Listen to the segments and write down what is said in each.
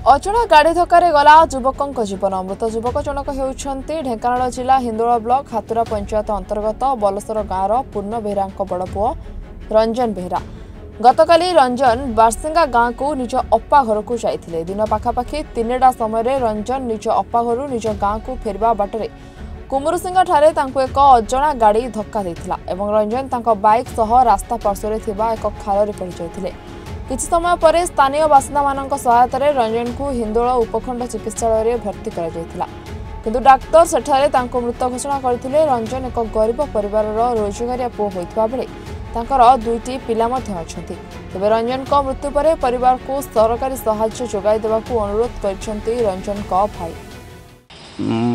अचणा गाड़ी धक्का गला युवकों जीवन मृत युवक जनक होती ढेंकानाल जिला हिंदोल ब्लॉक हातुरा पंचायत अंतर्गत बलसर गाँव पूर्ण बेहरा बड़ पुओ रंजन बेहरा। गतकाली रंजन बारसिंगा गाँव को निज अप्पा घर को जाइथिले। दिन पाखापाखि 3टा समय रंजन निज अप्पा घर निज गाँव को फेरवा बाटरे कुमुरुसिंगा ठारे तांको एक अजणा गाड़ी धक्का देथिला एवं रंजन तांको बाइक सह रास्ता पार्श्वरे थिबा एक खाल पड़ जाइथिले। किछि समय पर स्थानीय बासिंदा मानक सहायतार रंजन को हिंदोल उपखंड चिकित्सालय भर्ती करा जायथिला, किंतु डाक्तर सेठारे तांको मृत घोषणा करथिले। रंजन एक गरीब परिवार रोजगारिया पुओ होइतबा बेले तांकर 2टी पिला मध्य अछंती। तबे रंजन को मृत्यु पर परिवार को सरकारी सहायता जोगाई देबाकू अनुरोध करछंती रंजन को भाई।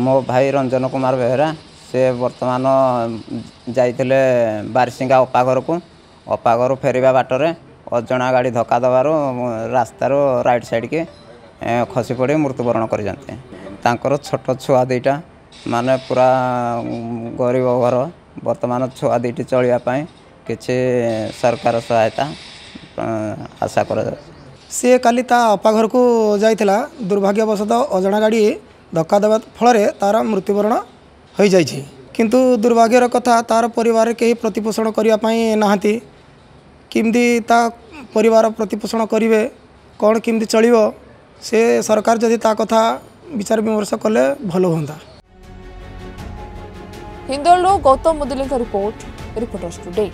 मो भाई रंजन कुमार बेहरा से वर्तमान जाइथिले बारसिंगा अप्पा घर फेरिबा बाटरे अजणा गाड़ी धक्का दबार रास्तार राइट साइड के खसी पड़ी मृत्युवरण कर छोट छुआ 2टा माने पूरा गरीब घर वर्तमान छुआ 2टी चलियापाई किसी सरकार सहायता आशा कर। सी काली अप्पा घर को जाइथिला दुर्भाग्यवशतः अजणा गाड़ी धक्का देवा फल तार मृत्युवरण हो जाइछि, किंतु दुर्भाग्यर कथा तार परिवार कहीं प्रतिपोषण करने नहांती। किमती ता परिवार प्रतिपोषण करेंगे कौन किमती चलो से सरकार जदि ता कथा विचार विमर्श कले भल होता। Hindol Gautam Muduli report, reporters today.